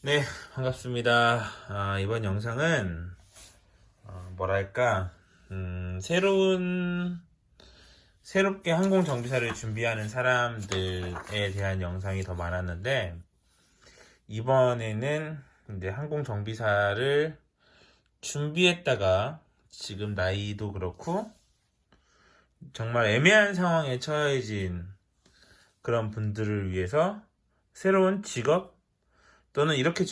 네, 반갑습니다. 이번 영상은, 뭐랄까, 새롭게 항공정비사를 준비하는 사람들에 대한 영상이 더 많았는데, 이번에는 이제 항공정비사를 준비했다가, 지금 나이도 그렇고, 정말 애매한 상황에 처해진 그런 분들을 위해서 새로운 직업 또는 이렇게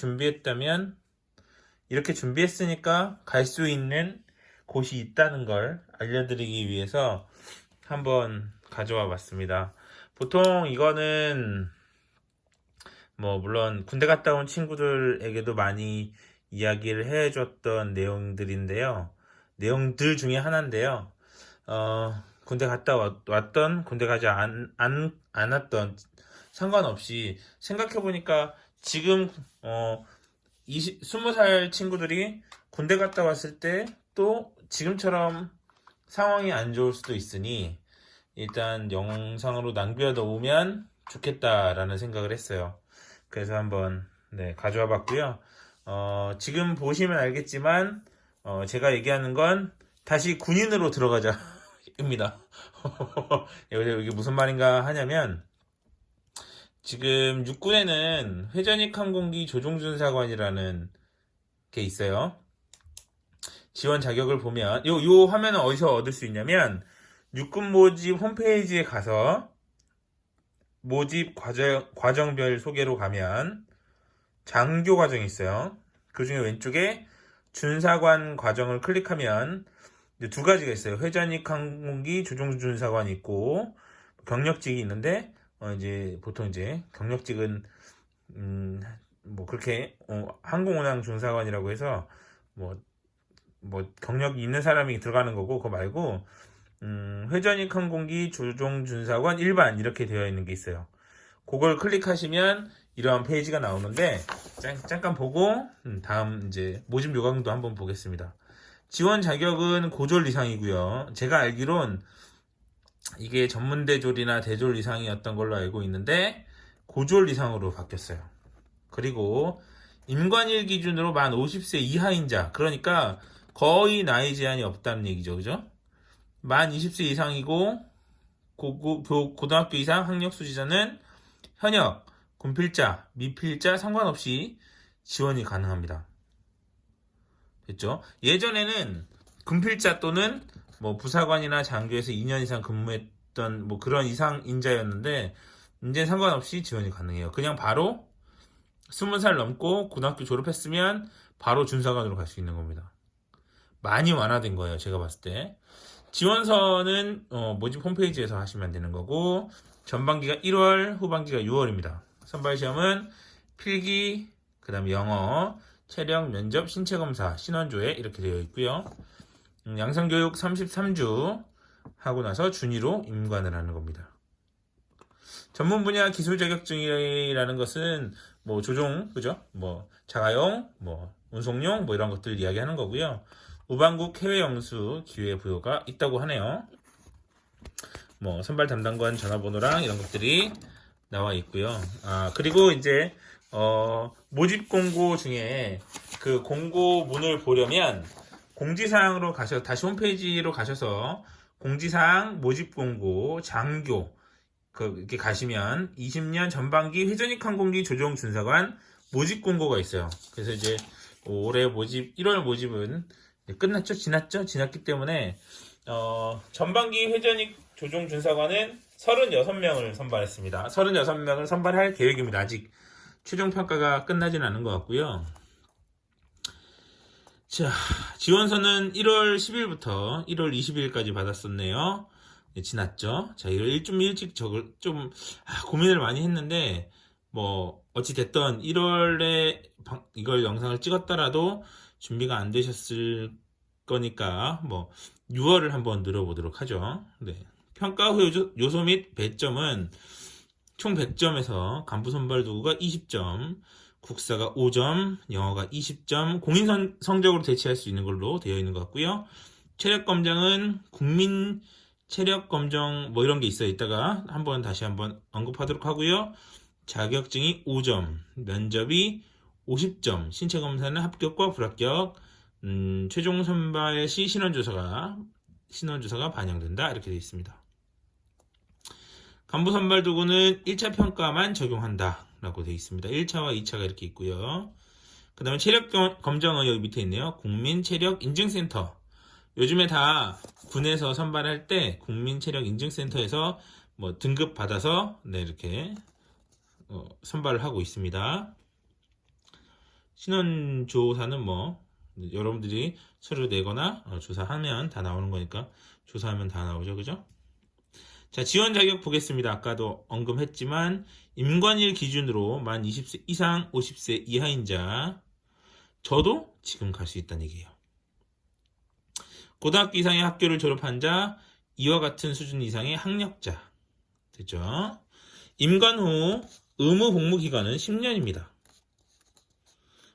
준비했으니까 갈 수 있는 곳이 있다는 걸 알려드리기 위해서 한번 가져와 봤습니다. 보통 이거는 물론 군대 갔다 온 친구들에게도 많이 이야기를 해줬던 내용들 중에 하나인데요. 군대 갔다 왔던, 군대 가지 않았던, 상관없이 생각해보니까 지금, 20살 친구들이 군대 갔다 왔을 때 또 지금처럼 상황이 안 좋을 수도 있으니 일단 영상으로 남겨 놓으면 좋겠다라는 생각을 했어요. 그래서 한번 가져와 봤고요. 지금 보시면 알겠지만 제가 얘기하는 건 다시 군인으로 들어가자입니다. 이게 무슨 말인가 하냐면 지금 육군에는 회전익 항공기 조종준사관이라는 게 있어요. 지원 자격을 보면 요 화면은 어디서 얻을 수 있냐면 육군 모집 홈페이지에 가서 모집 과정별 소개로 가면 장교 과정이 있어요. 그 중에 왼쪽에 준사관 과정을 클릭하면 두 가지가 있어요. 회전익 항공기 조종준사관이 있고 경력직이 있는데 이제 보통 이제 경력직은 그렇게 항공운항 준사관이라고 해서 경력이 있는 사람이 들어가는 거고 그거 말고 회전익 항공기 조종준사관 일반 이렇게 되어 있는 게 있어요. 그걸 클릭하시면 이러한 페이지가 나오는데 잠깐 보고 다음 이제 모집 요강도 한번 보겠습니다. 지원 자격은 고졸 이상이고요. 제가 알기론 이게 전문대졸이나 대졸 이상이었던 걸로 알고 있는데 고졸 이상으로 바뀌었어요. 그리고 임관일 기준으로 만 50세 이하인 자, 그러니까 거의 나이 제한이 없다는 얘기죠. 그죠? 만 20세 이상이고 고등학교 이상 학력 수지자는 현역, 군필자, 미필자 상관없이 지원이 가능합니다. 됐죠? 예전에는 군필자 또는 부사관이나 장교에서 2년 이상 근무했던 그런 이상 인자였는데 이제 상관없이 지원이 가능해요. 그냥 바로 20살 넘고 고등학교 졸업했으면 바로 준사관으로 갈 수 있는 겁니다. 많이 완화된 거예요. 제가 봤을 때. 지원서는 모집 홈페이지에서 하시면 되는 거고 전반기가 1월, 후반기가 6월입니다. 선발시험은 필기, 그 다음에 영어, 체력, 면접, 신체검사, 신원조회 이렇게 되어 있고요. 양성교육 33주 하고 나서 준위로 임관을 하는 겁니다. 전문 분야 기술 자격증이라는 것은 조종, 그죠? 자가용, 운송용 이런 것들 이야기하는 거고요. 우방국 해외 영수 기회 부여가 있다고 하네요. 선발 담당관 전화번호랑 이런 것들이 나와 있고요. 그리고 이제 모집 공고 중에 그 공고문을 보려면 공지사항으로 다시 홈페이지로 가셔서 공지사항 모집 공고 장교 이렇게 가시면 20년 전반기 회전익 항공기 조종 준사관 모집 공고가 있어요. 그래서 이제 올해 모집 1월 모집은 끝났죠? 지났기 때문에 전반기 회전익 조종 준사관은 36명을 선발했습니다. 36명을 선발할 계획입니다. 아직 최종 평가가 끝나진 않은 것 같고요. 자, 지원서는 1월 10일부터 1월 20일까지 받았었네요. 지났죠? 자, 이걸 좀 일찍 고민을 많이 했는데, 어찌됐든 1월에 이걸 영상을 찍었더라도 준비가 안 되셨을 거니까, 6월을 한번 늘어보도록 하죠. 네. 평가 후 요소 및 배점은 총 100점에서 간부 선발 도구가 20점, 국사가 5점, 영어가 20점, 공인 성적으로 대체할 수 있는 걸로 되어 있는 것 같고요. 체력 검정은 국민 체력 검정 이런 게 있어요. 이따가 다시 한번 언급하도록 하고요. 자격증이 5점, 면접이 50점, 신체 검사는 합격과 불합격, 최종 선발 시 신원조사가 반영된다. 이렇게 되어 있습니다. 간부 선발 도구는 1차 평가만 적용한다. 라고 되어 있습니다. 1차와 2차가 이렇게 있고요. 그 다음에 체력 검정은 여기 밑에 있네요. 국민체력인증센터. 요즘에 다 군에서 선발할 때 국민체력인증센터에서 뭐 등급 받아서 네, 이렇게 선발을 하고 있습니다. 신원조사는 뭐 여러분들이 서류 내거나 조사하면 다 나오는 거니까 조사하면 다 나오죠. 그죠? 자, 지원 자격 보겠습니다. 아까도 언급했지만 임관일 기준으로 만 20세 이상 50세 이하인 자, 저도 지금 갈 수 있다는 얘기예요. 고등학교 이상의 학교를 졸업한 자, 이와 같은 수준 이상의 학력자. 됐죠? 임관 후 의무 복무 기간은 10년입니다.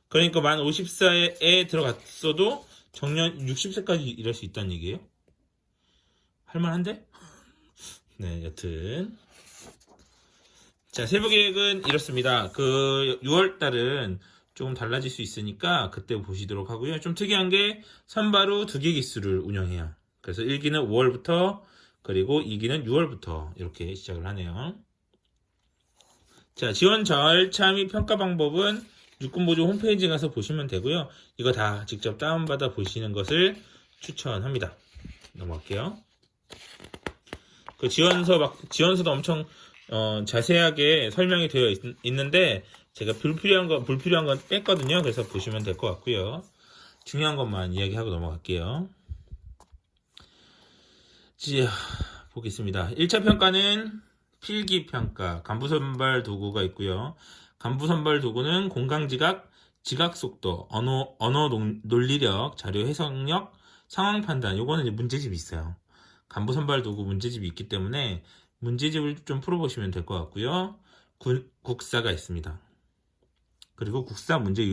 그러니까 만 50세에 들어갔어도 정년 60세까지 일할 수 있다는 얘기예요. 할만한데? 네, 여튼. 자, 세부 계획은 이렇습니다. 그 6월달은 조금 달라질 수 있으니까 그때 보시도록 하고요. 좀 특이한 게 선발 후 2개 기수를 운영해요. 그래서 1기는 5월부터 그리고 2기는 6월부터 이렇게 시작을 하네요. 자, 지원 절차 및 평가 방법은 육군보조 홈페이지 가서 보시면 되고요. 이거 다 직접 다운받아 보시는 것을 추천합니다. 넘어갈게요. 그 지원서도 엄청 자세하게 설명이 되어 있는데 제가 불필요한 건 뺐거든요. 그래서 보시면 될 것 같고요. 중요한 것만 이야기하고 넘어갈게요. 자, 보겠습니다. 1차 평가는 필기평가, 간부선발 도구가 있고요. 간부선발 도구는 공강지각, 지각속도, 언어 논리력, 자료 해석력, 상황 판단. 요거는 이제 문제집이 있어요. 간부선발 도구 문제집이 있기 때문에 문제집을 좀 풀어보시면 될 것 같고요. 국사가 있습니다. 그리고 국사 문제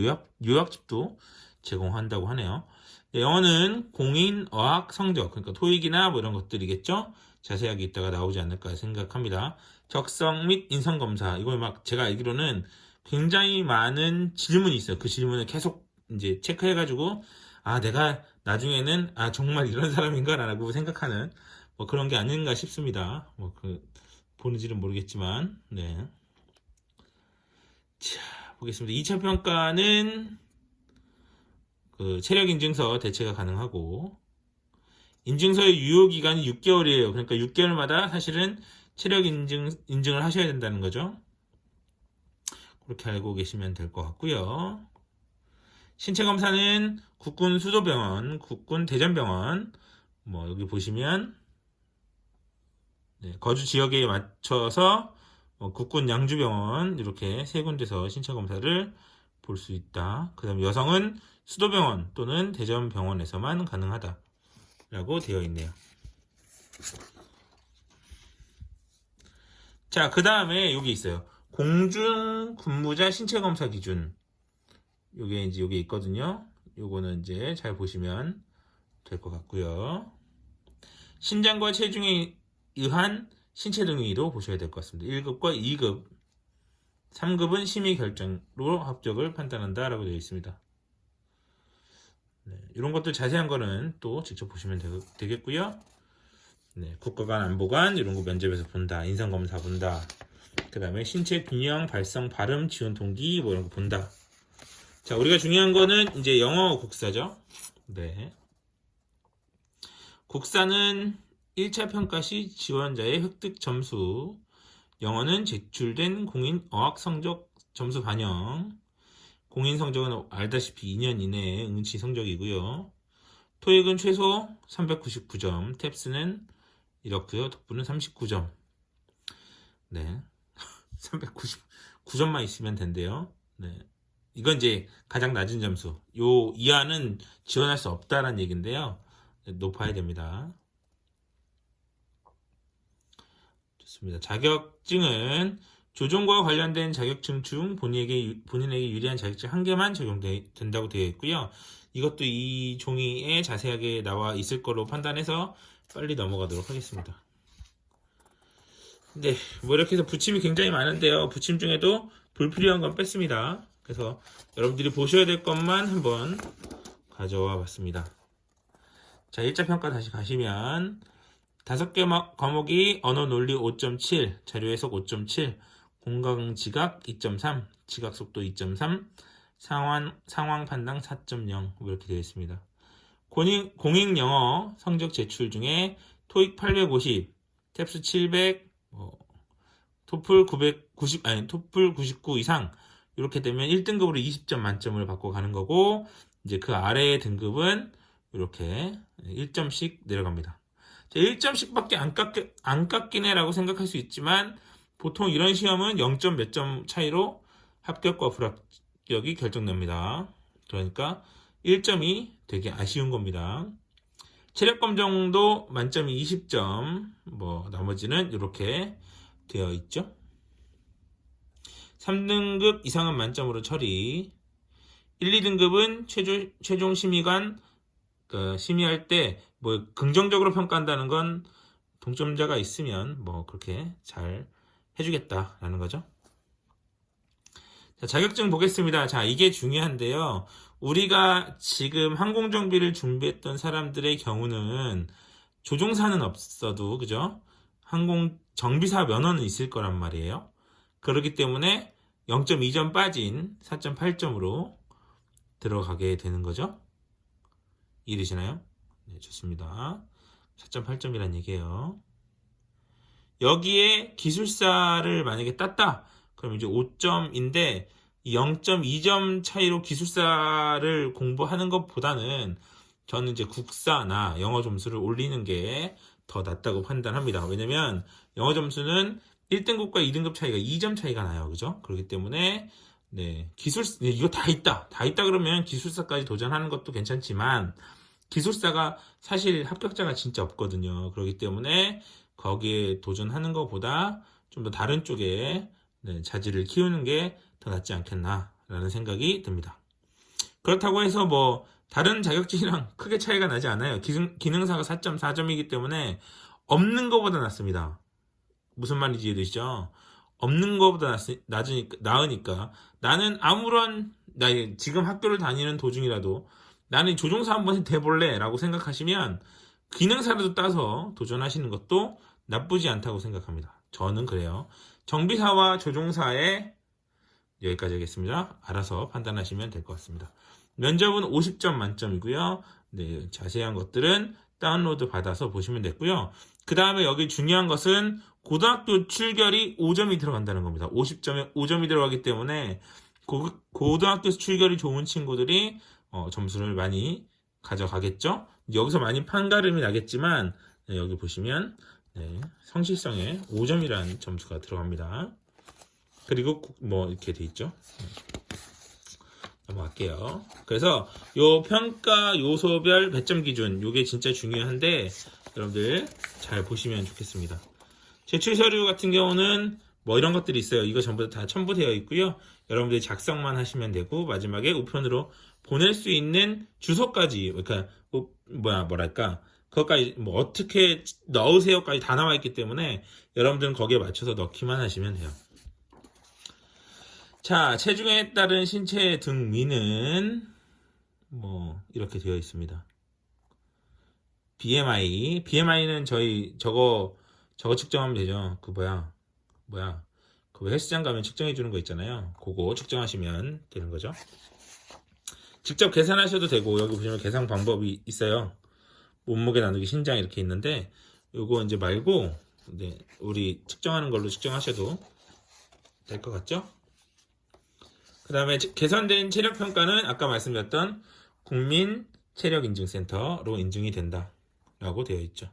요약집도 제공한다고 하네요. 영어는 공인, 어학, 성적, 그러니까 토익이나 뭐 이런 것들이겠죠? 자세하게 이따가 나오지 않을까 생각합니다. 적성 및 인성검사. 이걸 막 제가 알기로는 굉장히 많은 질문이 있어요. 그 질문을 계속 이제 체크해가지고, 아, 내가 나중에는, 아, 정말 이런 사람인가? 라고 생각하는, 뭐 그런 게 아닌가 싶습니다. 보는지는 모르겠지만, 네. 자, 보겠습니다. 2차 평가는, 그 체력 인증서 대체가 가능하고 인증서의 유효 기간이 6개월이에요. 그러니까 6개월마다 사실은 체력 인증을 하셔야 된다는 거죠. 그렇게 알고 계시면 될 것 같고요. 신체 검사는 국군 수도병원, 국군 대전병원, 뭐 여기 보시면 네, 거주 지역에 맞춰서 국군 양주병원 이렇게 세 군데서 신체 검사를 볼 수 있다. 그 다음에 여성은 수도병원 또는 대전병원에서만 가능하다 라고 되어 있네요. 자, 그 다음에 여기 있어요. 공중 근무자 신체 검사 기준. 요게 이제 여기 있거든요. 요거는 이제 잘 보시면 될 것 같고요. 신장과 체중에 의한 신체 등위도 보셔야 될 것 같습니다. 1급과 2급, 3급은 심의 결정으로 합격을 판단한다 라고 되어 있습니다. 네, 이런 것들 자세한 거는 또 직접 보시면 되겠고요. 네, 국가관 안보관 이런 거 면접에서 본다. 인성검사 본다. 그 다음에 신체 균형, 발성, 발음, 지원 동기 뭐 이런 거 본다. 자, 우리가 중요한 거는 이제 영어 국사죠. 네. 국사는 1차 평가 시 지원자의 획득 점수, 영어는 제출된 공인 어학 성적 점수 반영, 공인 성적은 알다시피 2년 이내의 응시 성적이고요. 토익은 최소 399점, 탭스는 이렇고요. 독보는 39점. 네. 399점만 있으면 된대요. 네. 이건 이제 가장 낮은 점수. 요 이하는 지원할 수 없다라는 얘기인데요. 높아야 됩니다. 좋습니다. 자격증은 조종과 관련된 자격증 중 본인에게 유리한 자격증 한 개만 적용된다고 되어 있고요. 이것도 이 종이에 자세하게 나와 있을 거로 판단해서 빨리 넘어가도록 하겠습니다. 네, 뭐 이렇게 해서 붙임이 굉장히 많은데요. 붙임 중에도 불필요한 건 뺐습니다. 그래서 여러분들이 보셔야 될 것만 한번 가져와 봤습니다. 자, 1차 평가 다시 가시면 5개 과목이 언어 논리 5.7, 자료 해석 5.7, 공감 지각 2.3, 지각 속도 2.3, 상황 판단 4.0 이렇게 되어 있습니다. 공익 영어 성적 제출 중에 토익 850, 탭스 700, 토플 99 이상 이렇게 되면 1등급으로 20점 만점을 받고 가는 거고, 이제 그 아래의 등급은 이렇게 1점씩 내려갑니다. 1점씩밖에 안 깎이네라고 생각할 수 있지만, 보통 이런 시험은 0점 몇 점 차이로 합격과 불합격이 결정됩니다. 그러니까 1점이 되게 아쉬운 겁니다. 체력 검정도 만점이 20점, 나머지는 이렇게 되어 있죠. 3등급 이상은 만점으로 처리. 1, 2등급은 최종 심의관 심의할 때 긍정적으로 평가한다는 건 동점자가 있으면 그렇게 잘 해주겠다라는 거죠. 자, 자격증 보겠습니다. 자, 이게 중요한데요. 우리가 지금 항공정비를 준비했던 사람들의 경우는 조종사는 없어도, 그죠? 항공정비사 면허는 있을 거란 말이에요. 그렇기 때문에 0.2점 빠진 4.8점으로 들어가게 되는 거죠. 이해되시나요? 네, 좋습니다. 4.8점이란 얘기예요. 여기에 기술사를 만약에 땄다, 그럼 이제 5점인데 0.2점 차이로 기술사를 공부하는 것보다는 저는 이제 국사나 영어 점수를 올리는 게 더 낫다고 판단합니다. 왜냐면 영어 점수는 1등급과 2등급 차이가 2점 차이가 나요. 그죠? 그렇기 때문에 이거 다 있다 그러면 기술사까지 도전하는 것도 괜찮지만, 기술사가 사실 합격자가 진짜 없거든요. 그렇기 때문에 거기에 도전하는 것보다 좀 더 다른 쪽에 자질을 키우는 게 더 낫지 않겠나라는 생각이 듭니다. 그렇다고 해서 다른 자격증이랑 크게 차이가 나지 않아요. 기능사가 4.4점이기 때문에 없는 것보다 낫습니다. 무슨 말인지 이해되시죠? 없는 것보다 나으니까 나는 나 지금 학교를 다니는 도중이라도 나는 조종사 한번 돼볼래 라고 생각하시면 기능사라도 따서 도전하시는 것도 나쁘지 않다고 생각합니다. 저는 그래요. 정비사와 조종사에 여기까지 하겠습니다. 알아서 판단하시면 될 것 같습니다. 면접은 50점 만점이고요. 네, 자세한 것들은 다운로드 받아서 보시면 됐고요. 그 다음에 여기 중요한 것은 고등학교 출결이 5점이 들어간다는 겁니다. 50점에 5점이 들어가기 때문에 고등학교 출결이 좋은 친구들이 점수를 많이 가져가겠죠. 여기서 많이 판가름이 나겠지만, 여기 보시면 성실성에 5점이라는 점수가 들어갑니다. 그리고 이렇게 돼 있죠. 넘어갈게요. 그래서 요 평가 요소별 배점 기준, 요게 진짜 중요한데 여러분들 잘 보시면 좋겠습니다. 제출 서류 같은 경우는 이런 것들이 있어요. 이거 전부 다 첨부되어 있고요. 여러분들이 작성만 하시면 되고, 마지막에 우편으로 보낼 수 있는 주소까지, 그러니까 그것까지 어떻게 넣으세요까지 다 나와 있기 때문에 여러분들은 거기에 맞춰서 넣기만 하시면 돼요. 자, 체중에 따른 신체 등위는 이렇게 되어 있습니다. BMI는 저거 측정하면 되죠. 그 헬스장 가면 측정해 주는 거 있잖아요. 그거 측정하시면 되는 거죠. 직접 계산하셔도 되고, 여기 보시면 계산 방법이 있어요. 몸무게 나누기 신장 이렇게 있는데, 요거 이제 말고 우리 측정하는 걸로 측정하셔도 될 것 같죠? 그 다음에 개선된 체력 평가는 아까 말씀드렸던 국민 체력인증센터로 인증이 된다 라고 되어 있죠.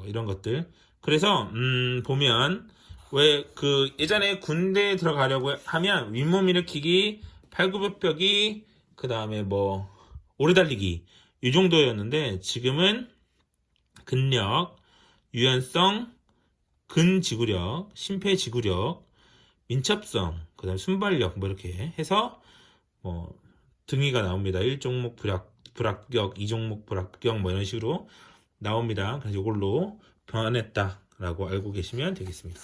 이런 것들. 그래서 보면 왜 예전에 군대에 들어가려고 하면 윗몸 일으키기, 팔굽혀펴기, 그 다음에 오래 달리기 이 정도였는데, 지금은 근력, 유연성, 근지구력, 심폐지구력, 민첩성, 그 다음에 순발력 이렇게 해서 등위가 나옵니다. 1종목 불합격, 2종목 불합격 이런 식으로 나옵니다. 그래서 이걸로 변했다라고 알고 계시면 되겠습니다.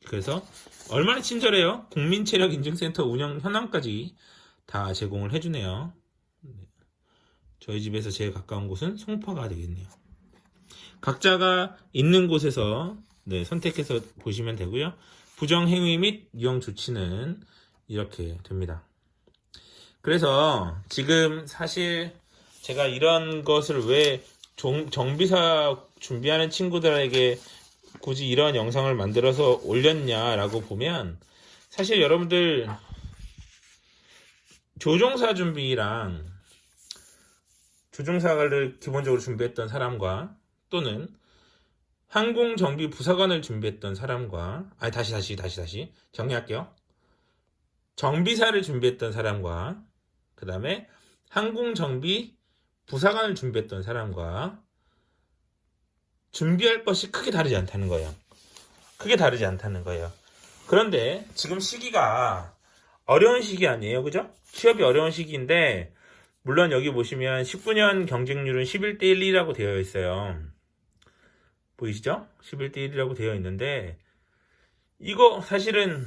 그래서 얼마나 친절해요. 국민체력인증센터 운영 현황까지 다 제공을 해주네요. 저희 집에서 제일 가까운 곳은 송파가 되겠네요. 각자가 있는 곳에서 선택해서 보시면 되고요. 부정행위 및 유형 조치는 이렇게 됩니다. 그래서 지금 사실 제가 이런 것을 왜 정비사 준비하는 친구들에게 굳이 이런 영상을 만들어서 올렸냐라고 보면, 사실 여러분들 조종사 준비랑 조종사를 기본적으로 준비했던 사람과 또는 항공정비 부사관을 준비했던 사람과 다시 정리할게요. 정비사를 준비했던 사람과 그 다음에 항공정비 부사관을 준비했던 사람과 준비할 것이 크게 다르지 않다는 거예요. 그런데 지금 시기가 어려운 시기 아니에요, 그죠? 취업이 어려운 시기인데, 물론 여기 보시면 19년 경쟁률은 11대 1이라고 되어 있어요. 보이시죠? 11대 1이라고 되어 있는데, 이거 사실은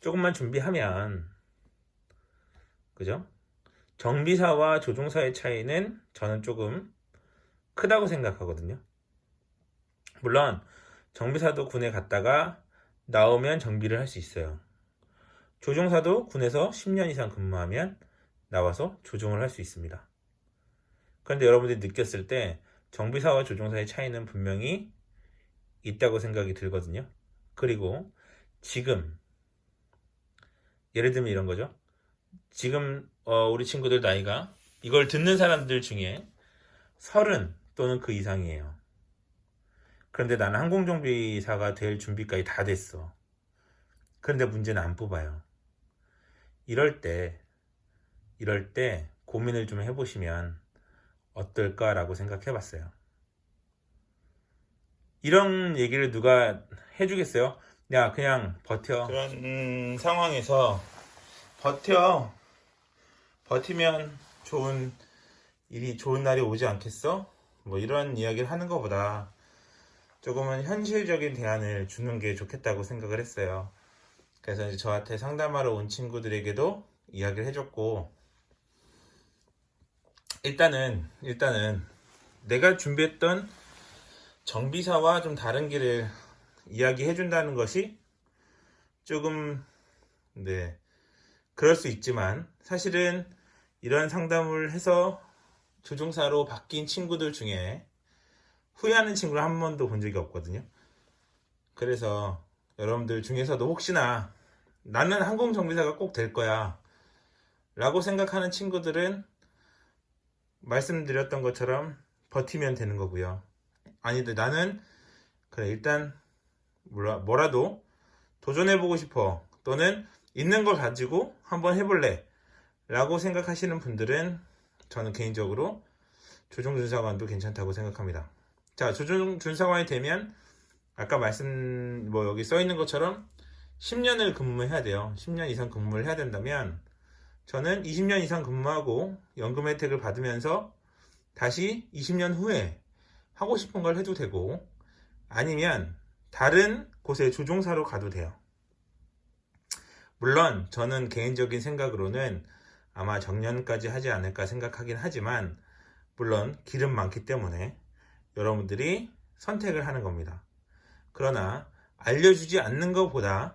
조금만 준비하면, 그죠? 정비사와 조종사의 차이는 저는 조금 크다고 생각하거든요. 물론 정비사도 군에 갔다가 나오면 정비를 할 수 있어요. 조종사도 군에서 10년 이상 근무하면 나와서 조종을 할 수 있습니다. 그런데 여러분들이 느꼈을 때 정비사와 조종사의 차이는 분명히 있다고 생각이 들거든요. 그리고 지금 예를 들면 이런 거죠. 지금 우리 친구들 나이가 이걸 듣는 사람들 중에 30 또는 그 이상이에요. 그런데 나는 항공정비사가 될 준비까지 다 됐어. 그런데 문제는 안 뽑아요. 이럴 때 고민을 좀 해보시면 어떨까라고 생각해봤어요. 이런 얘기를 누가 해주겠어요? 야, 그냥 버텨. 그런 상황에서 버티면 좋은 날이 오지 않겠어? 뭐 이런 이야기를 하는 것보다 조금은 현실적인 대안을 주는 게 좋겠다고 생각을 했어요. 그래서 이제 저한테 상담하러 온 친구들에게도 이야기를 해줬고, 일단은 내가 준비했던 정비사와 좀 다른 길을 이야기해준다는 것이 조금 그럴 수 있지만, 사실은 이런 상담을 해서 조종사로 바뀐 친구들 중에 후회하는 친구를 한 번도 본 적이 없거든요. 그래서 여러분들 중에서도 혹시나 나는 항공정비사가 꼭 될 거야 라고 생각하는 친구들은 말씀드렸던 것처럼 버티면 되는 거고요. 아니다, 나는 그래 일단 뭐라도 도전해보고 싶어, 또는 있는 걸 가지고 한번 해볼래 라고 생각하시는 분들은 저는 개인적으로 조종준사관도 괜찮다고 생각합니다. 자, 조종준사관이 되면 아까 여기 써있는 것처럼 10년을 근무해야 돼요. 10년 이상 근무를 해야 된다면 저는 20년 이상 근무하고 연금 혜택을 받으면서 다시 20년 후에 하고 싶은 걸 해도 되고, 아니면 다른 곳에 조종사로 가도 돼요. 물론 저는 개인적인 생각으로는 아마 정년까지 하지 않을까 생각하긴 하지만, 물론 길은 많기 때문에 여러분들이 선택을 하는 겁니다. 그러나 알려주지 않는 것보다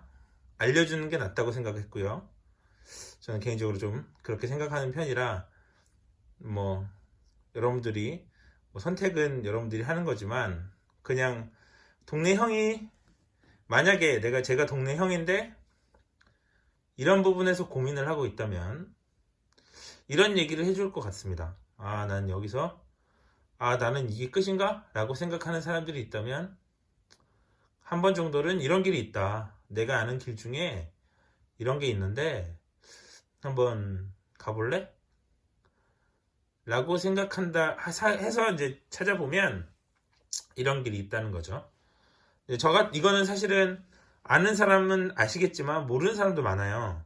알려주는 게 낫다고 생각했고요. 저는 개인적으로 좀 그렇게 생각하는 편이라, 여러분들이 선택은 여러분들이 하는 거지만, 그냥 동네 형이, 만약에 제가 동네 형인데 이런 부분에서 고민을 하고 있다면 이런 얘기를 해줄 것 같습니다. 난 여기서 나는 이게 끝인가? 라고 생각하는 사람들이 있다면 한 번 정도는 이런 길이 있다, 내가 아는 길 중에 이런 게 있는데 한번 가볼래? 라고 생각한다 해서 이제 찾아보면 이런 길이 있다는 거죠. 이거는 사실은 아는 사람은 아시겠지만 모르는 사람도 많아요.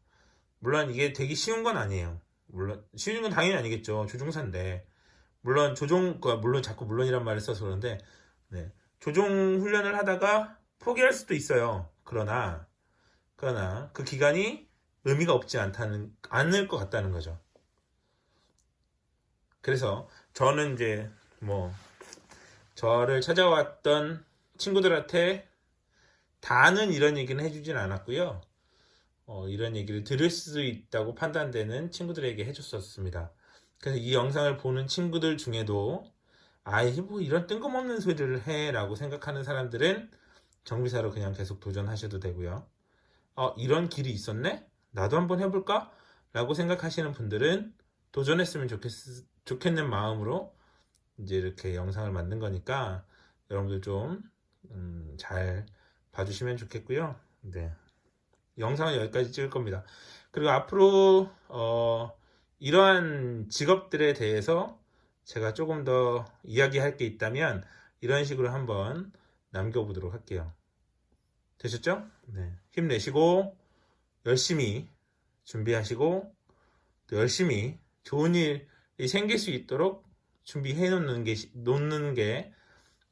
물론 이게 되게 쉬운 건 아니에요. 물론 쉬운 건 당연히 아니겠죠. 조종사인데. 물론 자꾸 물론이란 말을 써서 그런데, 조종 훈련을 하다가 포기할 수도 있어요. 그러나 그 기간이 의미가 없지 않을 것 같다는 거죠. 그래서 저는 이제 뭐 저를 찾아왔던 친구들한테 다는 이런 얘기는 해주진 않았고요. 이런 얘기를 들을 수 있다고 판단되는 친구들에게 해줬었습니다. 그래서 이 영상을 보는 친구들 중에도 아이 뭐 이런 뜬금없는 소리를 해 라고 생각하는 사람들은 정비사로 그냥 계속 도전하셔도 되고요. 이런 길이 있었네? 나도 한번 해볼까? 라고 생각하시는 분들은 도전했으면 좋겠는 마음으로 이제 이렇게 영상을 만든 거니까 여러분들 좀 잘 봐주시면 좋겠고요. 네. 영상은 여기까지 찍을 겁니다. 그리고 앞으로 이러한 직업들에 대해서 제가 조금 더 이야기할 게 있다면 이런 식으로 한번 남겨보도록 할게요. 되셨죠? 네. 힘내시고 열심히 준비하시고 또 열심히 좋은 일이 생길 수 있도록 준비해 놓는 게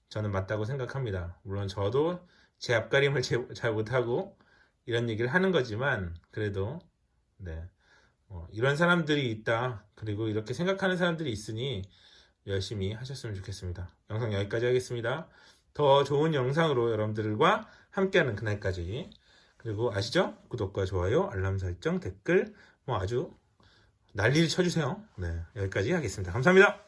저는 맞다고 생각합니다. 물론 저도 제 앞가림을 잘 못하고 이런 얘기를 하는 거지만 그래도 네. 이런 사람들이 있다. 그리고 이렇게 생각하는 사람들이 있으니 열심히 하셨으면 좋겠습니다. 영상 여기까지 하겠습니다. 더 좋은 영상으로 여러분들과 함께하는 그날까지. 그리고 아시죠? 구독과 좋아요, 알람 설정, 댓글 아주 난리를 쳐주세요. 네, 여기까지 하겠습니다. 감사합니다.